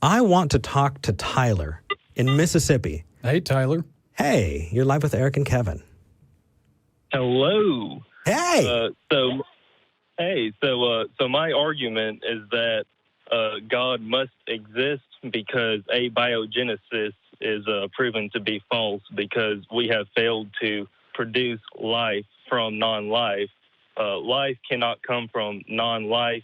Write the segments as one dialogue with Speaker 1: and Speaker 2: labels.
Speaker 1: I want to talk to Tyler in Mississippi.
Speaker 2: Hey, Tyler.
Speaker 1: Hey, you're live with Eric and Kevin.
Speaker 3: Hello.
Speaker 1: Hey.
Speaker 3: So my argument is that God must exist because abiogenesis is proven to be false because we have failed to produce life from non-life. Life cannot come from non-life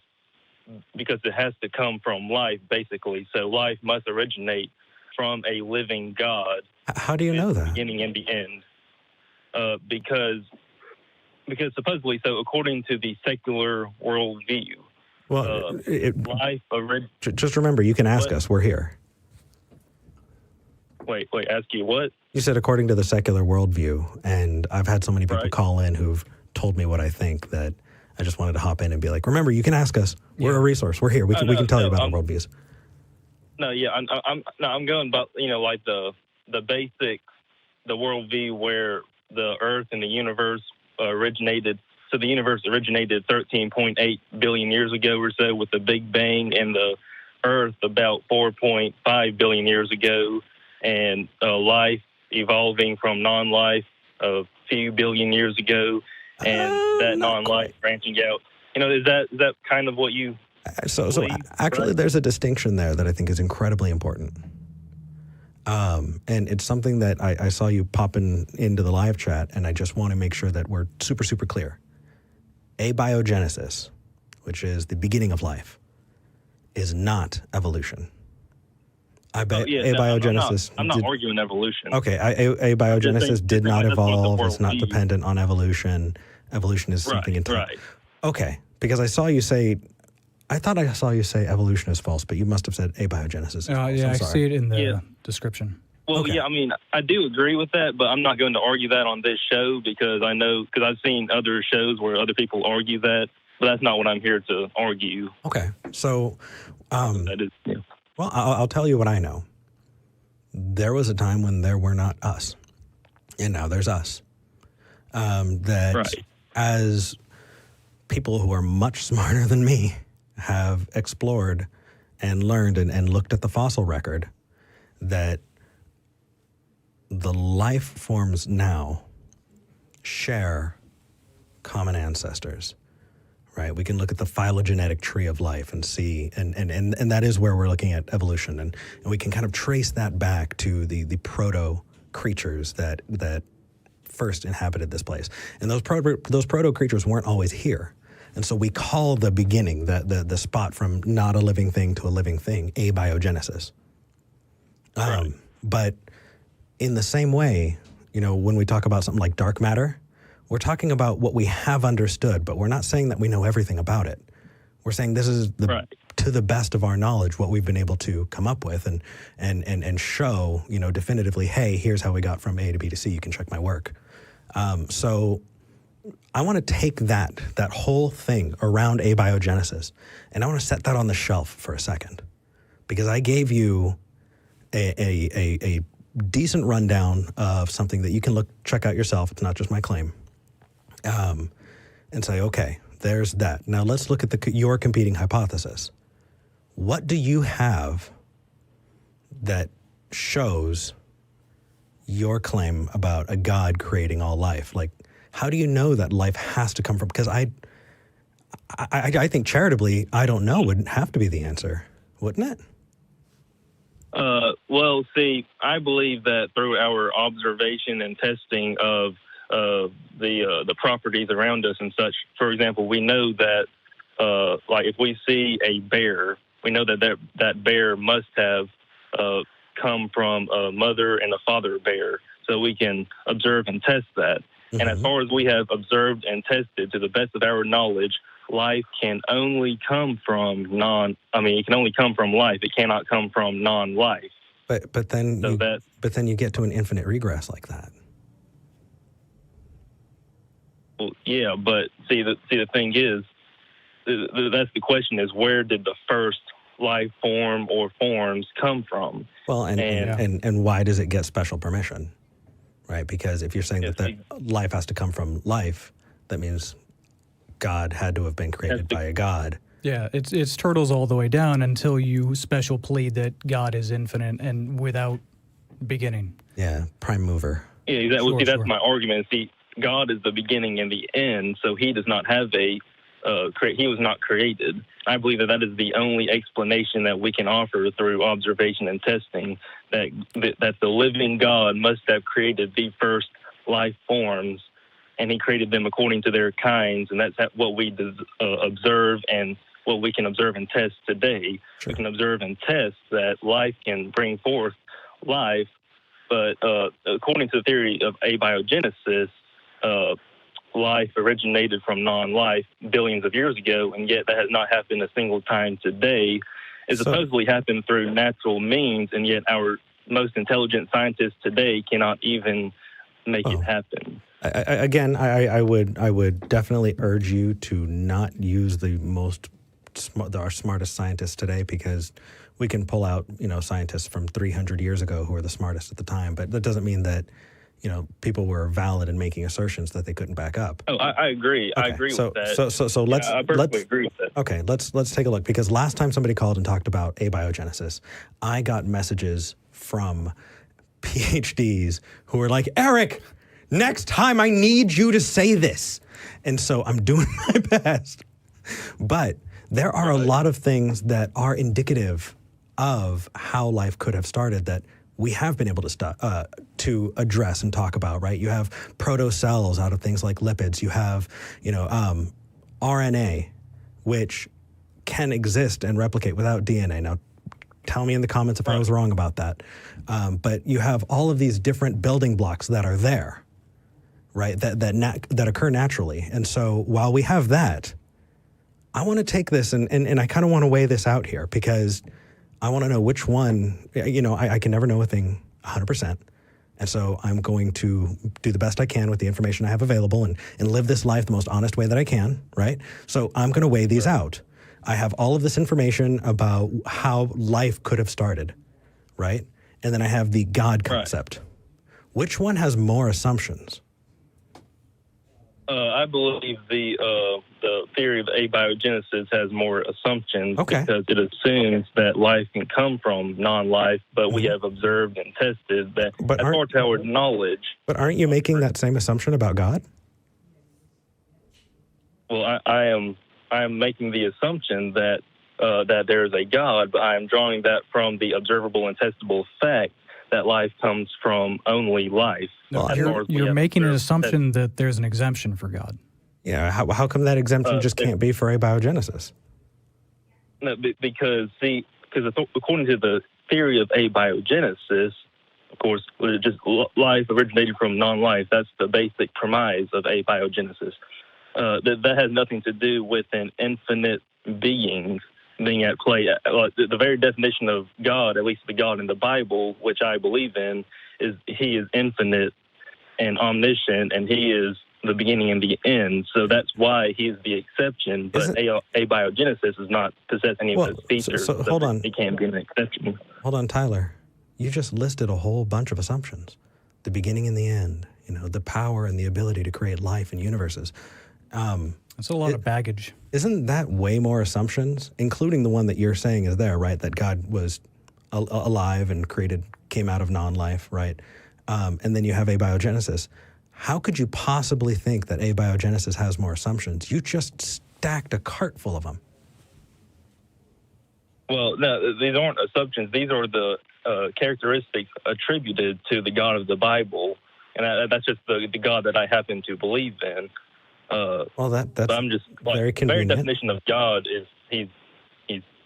Speaker 3: because it has to come from life, basically. So life must originate from a living God.
Speaker 1: How do you know that?
Speaker 3: Beginning and the end. Because supposedly, so according to the secular worldview,
Speaker 1: well,
Speaker 3: life
Speaker 1: just remember, you can ask us. We're here.
Speaker 3: Wait, ask you what?
Speaker 1: You said according to the secular worldview, and I've had so many people call in who've told me what I think that I just wanted to hop in and be like, remember, you can ask us. We're a resource. We're here. We can tell you about our worldviews.
Speaker 3: No, yeah, I'm going about, like the basics, the worldview where the Earth and the universe originated. So the universe originated 13.8 billion years ago or so with the Big Bang, and the Earth about 4.5 billion years ago, and life evolving from non-life a few billion years ago, and that non-life branching out. Is that kind of what you
Speaker 1: So
Speaker 3: believe,
Speaker 1: actually,
Speaker 3: right?
Speaker 1: there's a distinction there that I think is incredibly important. And it's something that I saw you popping into the live chat, and I just want to make sure that we're super, super clear. Abiogenesis, which is the beginning of life, is not evolution. Abiogenesis.
Speaker 3: I'm not arguing evolution.
Speaker 1: Okay, abiogenesis did not evolve. It's not dependent on evolution. Evolution is something entirely.
Speaker 3: Right.
Speaker 1: Okay, because I thought I saw you say evolution is false, but you must have said abiogenesis is false.
Speaker 2: Yeah, I see it in the description.
Speaker 3: Well,
Speaker 1: Okay.
Speaker 3: yeah, I do agree with that, but I'm not going to argue that on this show because I've seen other shows where other people argue that, but that's not what I'm here to argue.
Speaker 1: Okay, so,
Speaker 3: That is, yeah.
Speaker 1: well, I'll tell you what I know. There was a time when there were not us, and now there's us. As people who are much smarter than me have explored and learned and looked at the fossil record, that the life forms now share common ancestors, right? We can look at the phylogenetic tree of life and see, and that is where we're looking at evolution, and we can kind of trace that back to the proto creatures that first inhabited this place. And those proto creatures weren't always here. And so we call the beginning, the spot from not a living thing to a living thing, abiogenesis. But in the same way, when we talk about something like dark matter, we're talking about what we have understood, but we're not saying that we know everything about it. We're saying this is to the best of our knowledge what we've been able to come up with and show, definitively, hey, here's how we got from A to B to C. You can check my work. So I want to take that whole thing around abiogenesis, and I want to set that on the shelf for a second, because I gave you a decent rundown of something that you can check out yourself. It's not just my claim. And say, okay, there's that. Now let's look at your competing hypothesis. What do you have that shows your claim about a God creating all life? Like, how do you know that life has to come from? Because I think charitably, I don't know would have to be the answer, wouldn't it?
Speaker 3: Well, see, I believe that through our observation and testing of the properties around us and such, for example, we know that, like if we see a bear, we know that bear must have come from a mother and a father bear, so we can observe and test that. Mm-hmm. And as far as we have observed and tested, to the best of our knowledge, life can only come from it can only come from life. It cannot come from non-life.
Speaker 1: But then you get to an infinite regress like that.
Speaker 3: Well, yeah, but see the thing is, that's the question: is where did the first life form or forms come from?
Speaker 1: Well, and why does it get special permission? Right? Because if you're saying that life has to come from life, that means God had to have been created by a God.
Speaker 2: Yeah, it's turtles all the way down until you special plead that God is infinite and without beginning.
Speaker 1: Yeah, prime mover.
Speaker 3: Yeah, exactly.
Speaker 2: Sure,
Speaker 3: See, that's
Speaker 2: sure.
Speaker 3: my argument. See, God is the beginning and the end, so he does not have he was not created. I believe that is the only explanation that we can offer through observation and testing, that the living God must have created the first life forms, and he created them according to their kinds, and that's what we observe and what we can observe and test today.
Speaker 1: Sure.
Speaker 3: We can observe and test that life can bring forth life, but according to the theory of abiogenesis, life originated from non-life billions of years ago, and yet that has not happened a single time today. It supposedly happened through natural means, and yet our most intelligent scientists today cannot even make it happen.
Speaker 1: I would definitely urge you to not use our smartest scientists today, because we can pull out, scientists from 300 years ago who were the smartest at the time, but that doesn't mean that, people were valid in making assertions that they couldn't back up.
Speaker 3: Oh, I agree.
Speaker 1: Okay.
Speaker 3: I agree with that.
Speaker 1: So let's
Speaker 3: I perfectly agree with that.
Speaker 1: Okay, let's take a look, because last time somebody called and talked about abiogenesis, I got messages from PhDs who were like, Eric, next time I need you to say this. And so I'm doing my best. But there are a lot of things that are indicative of how life could have started that we have been able to address and talk about, right? You have protocells out of things like lipids. You have, RNA, which can exist and replicate without DNA. Now, tell me in the comments if I was wrong about that. But you have all of these different building blocks that are there, right? That occur naturally. And so while we have that, I want to take this and I kind of want to weigh this out here, because I want to know which one, I can never know a thing 100%. And so I'm going to do the best I can with the information I have available and live this life the most honest way that I can, right? So I'm going to weigh these out. I have all of this information about how life could have started, right? And then I have the God concept. Right. Which one has more assumptions?
Speaker 3: I believe the theory of abiogenesis has more assumptions, because it assumes that life can come from non-life, but we have observed and tested that as far as our knowledge.
Speaker 1: But aren't you making that same assumption about God?
Speaker 3: Well, I am making the assumption that there is a God, but I am drawing that from the observable and testable fact that life comes from only life.
Speaker 2: No, you're making an assumption that there's an exemption for God.
Speaker 1: Yeah, how come that exemption just can't be for abiogenesis?
Speaker 3: No, because according to the theory of abiogenesis, of course, just life originated from non-life. That's the basic premise of abiogenesis. That has nothing to do with an infinite being being at play. The very definition of God, at least the God in the Bible, which I believe in, is he is infinite and omniscient, and he is the beginning and the end. So that's why he's the exception. But abiogenesis does not possess any of those features.
Speaker 1: So hold on.
Speaker 3: It can't be an exception.
Speaker 1: Hold on, Tyler. You just listed a whole bunch of assumptions. The beginning and the end, the power and the ability to create life and universes.
Speaker 2: That's a lot of baggage. Isn't
Speaker 1: that way more assumptions, including the one that you're saying is there, right? That God was alive and came out of non-life, right? And then you have abiogenesis. How could you possibly think that abiogenesis has more assumptions? You just stacked a cart full of them.
Speaker 3: Well, no, these aren't assumptions. These are the characteristics attributed to the God of the Bible, and that's just the God that I happen to believe in.
Speaker 1: That's
Speaker 3: I'm just
Speaker 1: very convenient.
Speaker 3: The very definition of God is he's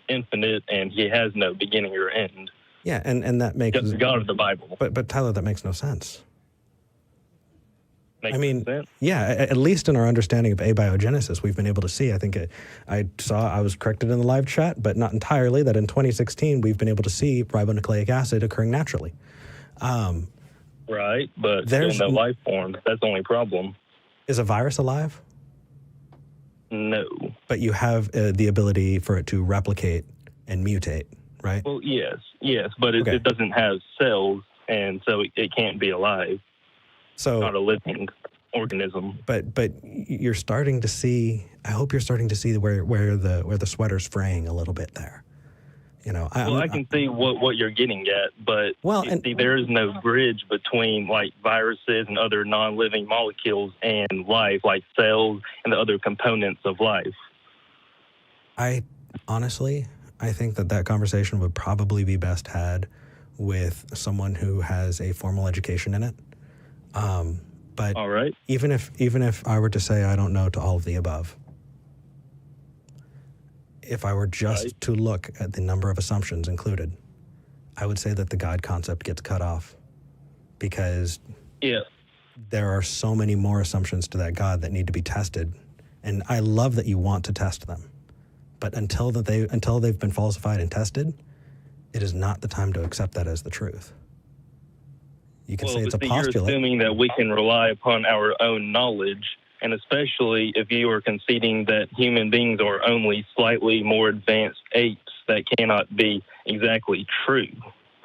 Speaker 3: infinite and he has no beginning or end.
Speaker 1: Yeah, and that makes
Speaker 3: just the God of the Bible.
Speaker 1: But Tyler, that makes no sense.
Speaker 3: Makes no sense?
Speaker 1: Yeah, at least in our understanding of abiogenesis, we've been able to see. I think I was corrected in the live chat, but not entirely. That in 2016 we've been able to see ribonucleic acid occurring naturally.
Speaker 3: Right, but there's no life form. That's the only problem.
Speaker 1: Is a virus alive?
Speaker 3: No.
Speaker 1: But you have the ability for it to replicate and mutate, right?
Speaker 3: Well, yes, but it doesn't have cells, and so it can't be alive.
Speaker 1: So
Speaker 3: not a living organism.
Speaker 1: But you're starting to see. I hope you're starting to see where the sweater's fraying a little bit there. You know,
Speaker 3: I can see what you're getting at, but there is no bridge between like viruses and other non-living molecules and life, like cells and the other components of life.
Speaker 1: I think that conversation would probably be best had with someone who has a formal education in it. But
Speaker 3: all right.
Speaker 1: even if I were to say I don't know to all of the above, if I were just to look at the number of assumptions included, I would say that the God concept gets cut off because there are so many more assumptions to that God that need to be tested. And I love that you want to test them. But until they've been falsified and tested, it is not the time to accept that as the truth. You can say it's a postulate.
Speaker 3: You're assuming that we can rely upon our own knowledge, and especially if you are conceding that human beings are only slightly more advanced apes, that cannot be exactly true.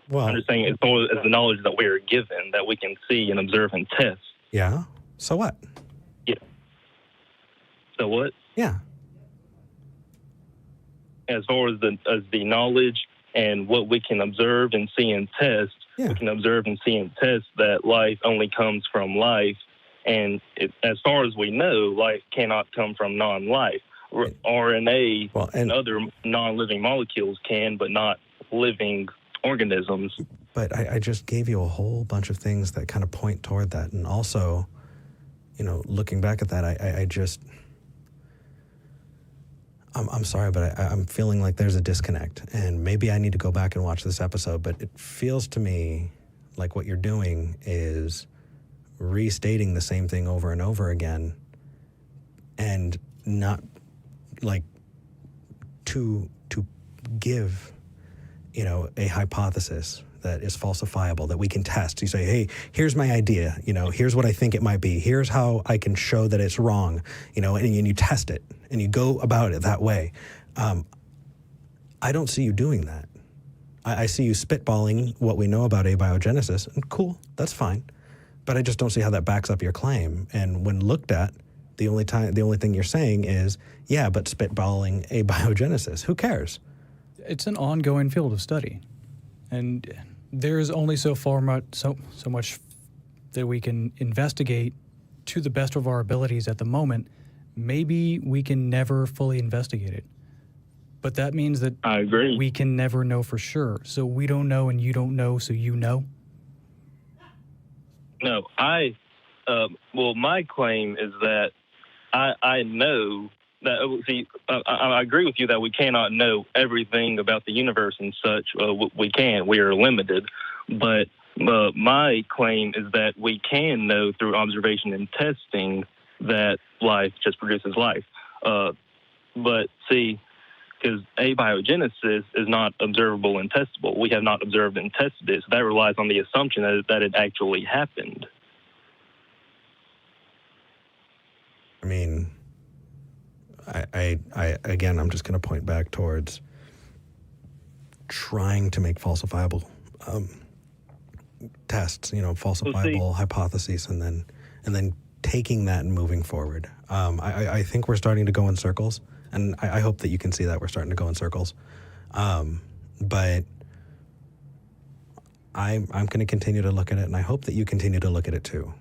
Speaker 1: Well,
Speaker 3: I'm just saying as far as the knowledge that we are given, that we can see and observe and test.
Speaker 1: Yeah. So what?
Speaker 3: Yeah. So what?
Speaker 1: Yeah.
Speaker 3: As far as the knowledge and what we can observe and see and test, we can observe and see and test that life only comes from life. And as far as we know, life cannot come from non-life. RNA and other non-living molecules can, but not living organisms.
Speaker 1: But I just gave you a whole bunch of things that kind of point toward that. And also, you know, looking back at that, I'm sorry, but I'm feeling like there's a disconnect. And maybe I need to go back and watch this episode, but it feels to me like what you're doing is restating the same thing over and over again and not like to give, you know, a hypothesis that is falsifiable, that we can test. You say, hey, here's my idea, you know, here's what I think it might be. Here's how I can show that it's wrong, you know, and you test it and you go about it that way. I don't see you doing that. I see you spitballing what we know about abiogenesis, and cool, that's fine. But I just don't see how that backs up your claim. And when looked at, the only thing you're saying is, yeah, but spitballing abiogenesis. Who cares?
Speaker 2: It's an ongoing field of study, and there's only so much that we can investigate to the best of our abilities at the moment. Maybe we can never fully investigate it, but that means that
Speaker 3: I agree.
Speaker 2: We can never know for sure. So we don't know, and you don't know, so you know.
Speaker 3: No, my claim is that I know that, I agree with you that we cannot know everything about the universe and such. We are limited. But my claim is that we can know through observation and testing that life just produces life. But see, because abiogenesis is not observable and testable. We have not observed and tested it, so that relies on the assumption that it actually happened.
Speaker 1: I mean, I again, I'm just going to point back towards trying to make falsifiable tests, you know, falsifiable hypotheses, and then taking that and moving forward. I think we're starting to go in circles. And I hope that you can see that we're starting to go in circles. But I'm going to continue to look at it, and I hope that you continue to look at it too.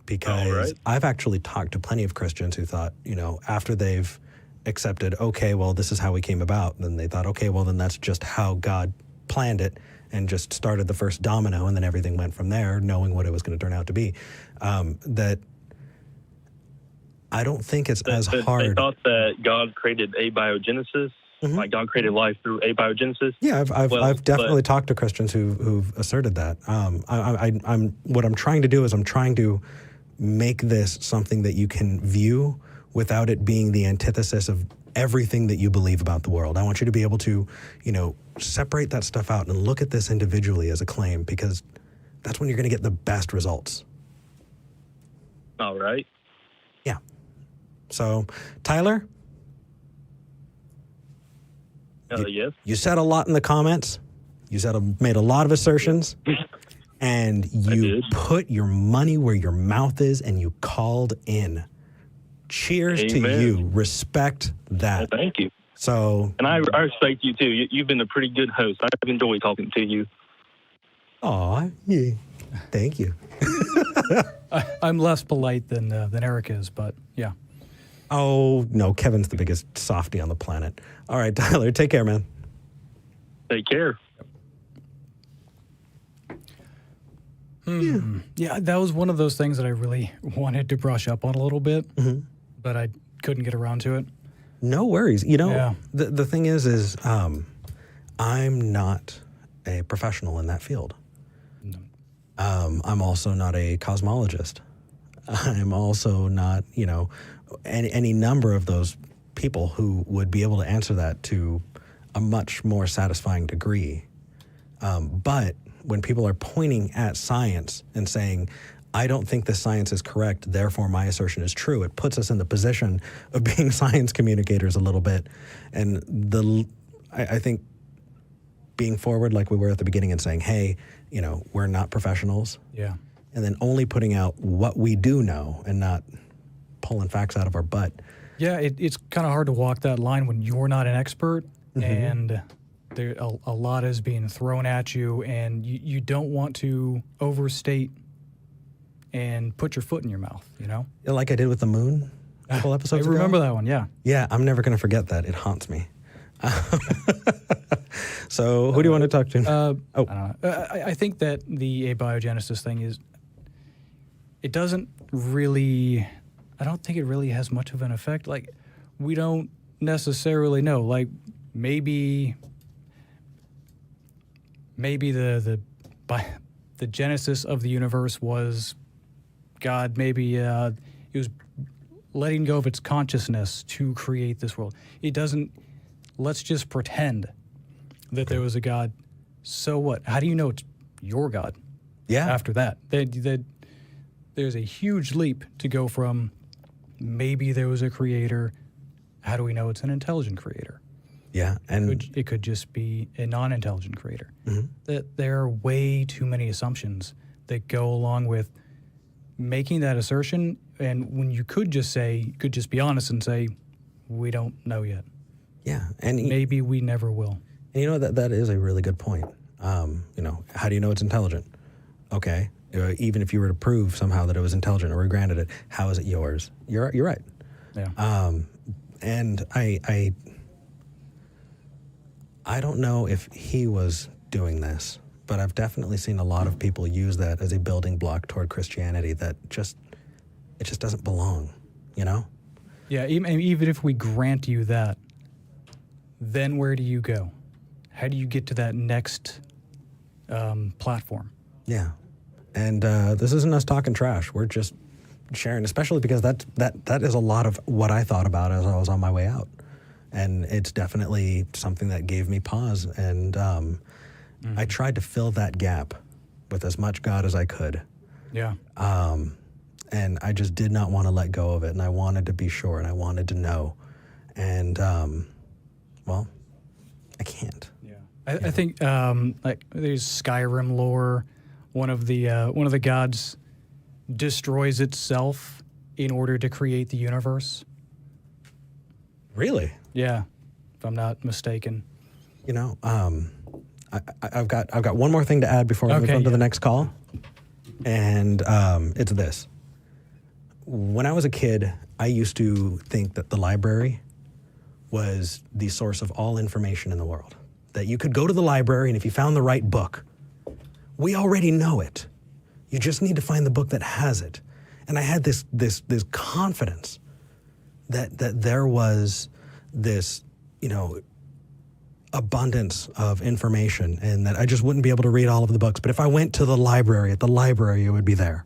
Speaker 1: Because I've actually talked to plenty of Christians who thought, you know, after they've accepted, okay, well, this is how we came about, then they thought, okay, well, then that's just how God planned it and just started the first domino, and then everything went from there, knowing what it was going to turn out to be. That I don't think it's as hard.
Speaker 3: They thought that God created abiogenesis, like God created life through abiogenesis.
Speaker 1: Yeah, I've definitely talked to Christians who've asserted that. What I'm trying to do is I'm trying to make this something that you can view without it being the antithesis of everything that you believe about the world. I want you to be able to, you know, separate that stuff out and look at this individually as a claim, because that's when you're going to get the best results.
Speaker 3: All right.
Speaker 1: Yeah. So, Tyler?
Speaker 3: Yes?
Speaker 1: You said a lot in the comments. You made a lot of assertions. And you put your money where your mouth is, and you called in. Cheers to you. Respect that.
Speaker 3: Well, thank you.
Speaker 1: So,
Speaker 3: and I respect you too. You've been a pretty good host. I've enjoyed talking to you.
Speaker 1: Aw, yeah. Thank you.
Speaker 2: I'm less polite than Eric is, but yeah.
Speaker 1: Oh, no, Kevin's the biggest softie on the planet. All right, Tyler, take care, man.
Speaker 3: Take care.
Speaker 2: Yeah, that was one of those things that I really wanted to brush up on a little bit, but I couldn't get around to it.
Speaker 1: No worries. You know, the thing is I'm not a professional in that field. No. I'm also not a cosmologist. I'm also not, you know, any number of those people who would be able to answer that to a much more satisfying degree. But when people are pointing at science and saying, I don't think this science is correct, therefore my assertion is true, it puts us in the position of being science communicators a little bit. And I think being forward like we were at the beginning and saying, hey, you know, we're not professionals.
Speaker 2: Yeah.
Speaker 1: And then only putting out what we do know and not pulling facts out of our butt.
Speaker 2: Yeah, it's kind of hard to walk that line when you're not an expert and there a lot is being thrown at you, and you don't want to overstate and put your foot in your mouth, you know?
Speaker 1: Like I did with the moon a couple episodes ago.
Speaker 2: I remember that one, yeah.
Speaker 1: Yeah, I'm never going to forget that. It haunts me. So who do you want to talk to?
Speaker 2: I think that the abiogenesis thing is, it doesn't really, I don't think it really has much of an effect. Like, we don't necessarily know. Like, maybe the genesis of the universe was God. Maybe it was letting go of its consciousness to create this world. It doesn't. Let's just pretend that there was a God. So what? How do you know it's your God?
Speaker 1: Yeah.
Speaker 2: After that, there's a huge leap to go from maybe there was a creator. How do we know it's an intelligent creator?
Speaker 1: Yeah, and
Speaker 2: it could just be a non-intelligent creator. That there are way too many assumptions that go along with making that assertion, and when you could just be honest and say, we don't know yet.
Speaker 1: Yeah, and
Speaker 2: maybe we never will.
Speaker 1: And you know, that is a really good point. You know, how do you know it's intelligent? Okay, even if you were to prove somehow that it was intelligent or we granted it, how is it yours? You're right.
Speaker 2: Yeah.
Speaker 1: And I don't know if he was doing this, but I've definitely seen a lot of people use that as a building block toward Christianity that it just doesn't belong, you know?
Speaker 2: Yeah, even if we grant you that, then where do you go? How do you get to that next platform?
Speaker 1: Yeah. And this isn't us talking trash. We're just sharing, especially because that is a lot of what I thought about as I was on my way out. And it's definitely something that gave me pause. And I tried to fill that gap with as much God as I could.
Speaker 2: Yeah.
Speaker 1: And I just did not want to let go of it. And I wanted to be sure, and I wanted to know. And, well, I can't.
Speaker 2: Yeah. I think like there's Skyrim lore. One of the gods destroys itself in order to create the universe.
Speaker 1: Really?
Speaker 2: Yeah, if I'm not mistaken.
Speaker 1: You know, I've got one more thing to add before we move on to the next call, and it's this. When I was a kid, I used to think that the library was the source of all information in the world. That you could go to the library, and if you found the right book, we already know it. You just need to find the book that has it. And I had this confidence that there was this, you know, abundance of information, and that I just wouldn't be able to read all of the books. But if I went to the library, at the library, it would be there.